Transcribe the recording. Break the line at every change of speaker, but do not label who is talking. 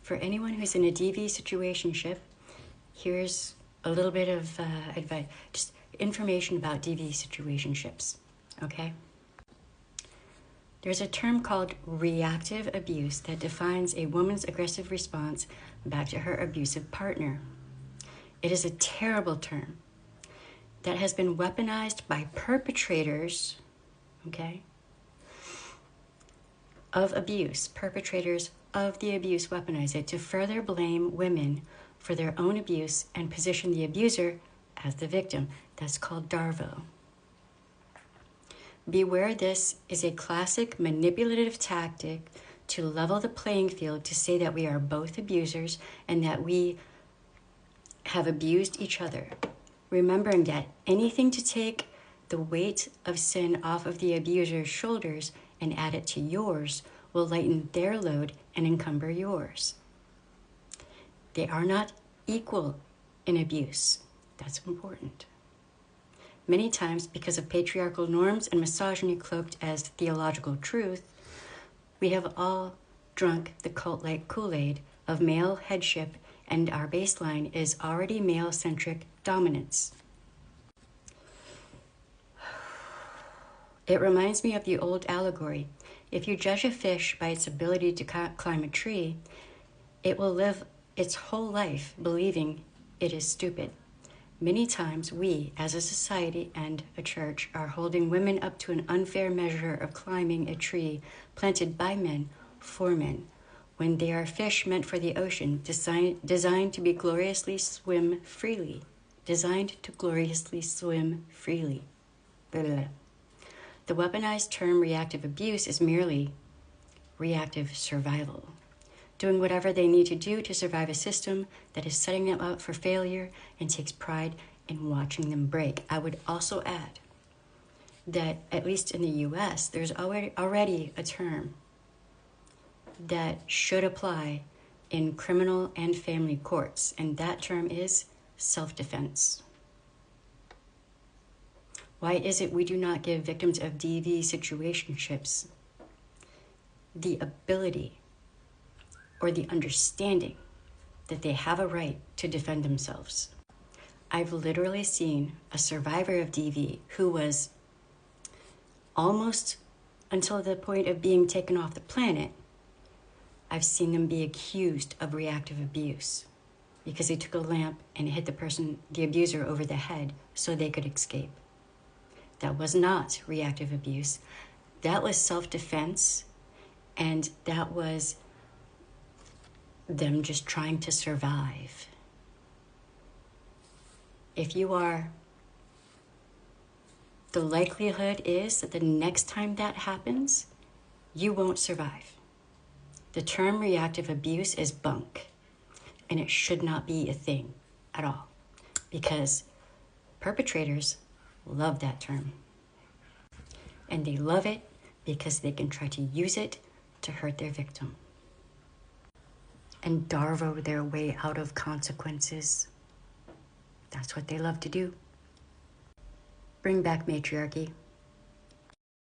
For anyone who's in a DV situationship, here's a little bit of advice, just information about DV situationships, okay? There's a term called reactive abuse that defines a woman's aggressive response back to her abusive partner. It is a terrible term that has been weaponized by perpetrators, okay, of abuse. Perpetrators of the abuse weaponize it to further blame women for their own abuse and position the abuser as the victim. That's called DARVO. Beware, this is a classic manipulative tactic to level the playing field, to say that we are both abusers and that we have abused each other. Remembering that anything to take the weight of sin off of the abuser's shoulders and add it to yours will lighten their load and encumber yours. They are not equal in abuse. That's important. Many times, because of patriarchal norms and misogyny cloaked as theological truth, we have all drunk the cult-like Kool-Aid of male headship, and our baseline is already male-centric dominance. It reminds me of the old allegory. If you judge a fish by its ability to climb a tree, it will live its whole life believing it is stupid. Many times we, as a society and a church, are holding women up to an unfair measure of climbing a tree planted by men for men, when they are fish meant for the ocean, designed to gloriously swim freely. Designed to gloriously swim freely. Blah, blah, blah. The weaponized term reactive abuse is merely reactive survival, doing whatever they need to do to survive a system that is setting them up for failure and takes pride in watching them break. I would also add that, at least in the US, there's already a term that should apply in criminal and family courts, and that term is self-defense. Why is it we do not give victims of DV situationships the ability or the understanding that they have a right to defend themselves? I've literally seen a survivor of DV who was almost until the point of being taken off the planet. I've seen them be accused of reactive abuse because they took a lamp and hit the abuser over the head so they could escape. That was not reactive abuse. That was self-defense, and that was them just trying to survive. If you are, the likelihood is that the next time that happens, you won't survive. The term reactive abuse is bunk, and it should not be a thing at all, because perpetrators love that term. And they love it because they can try to use it to hurt their victim and DARVO their way out of consequences. That's what they love to do. Bring back matriarchy.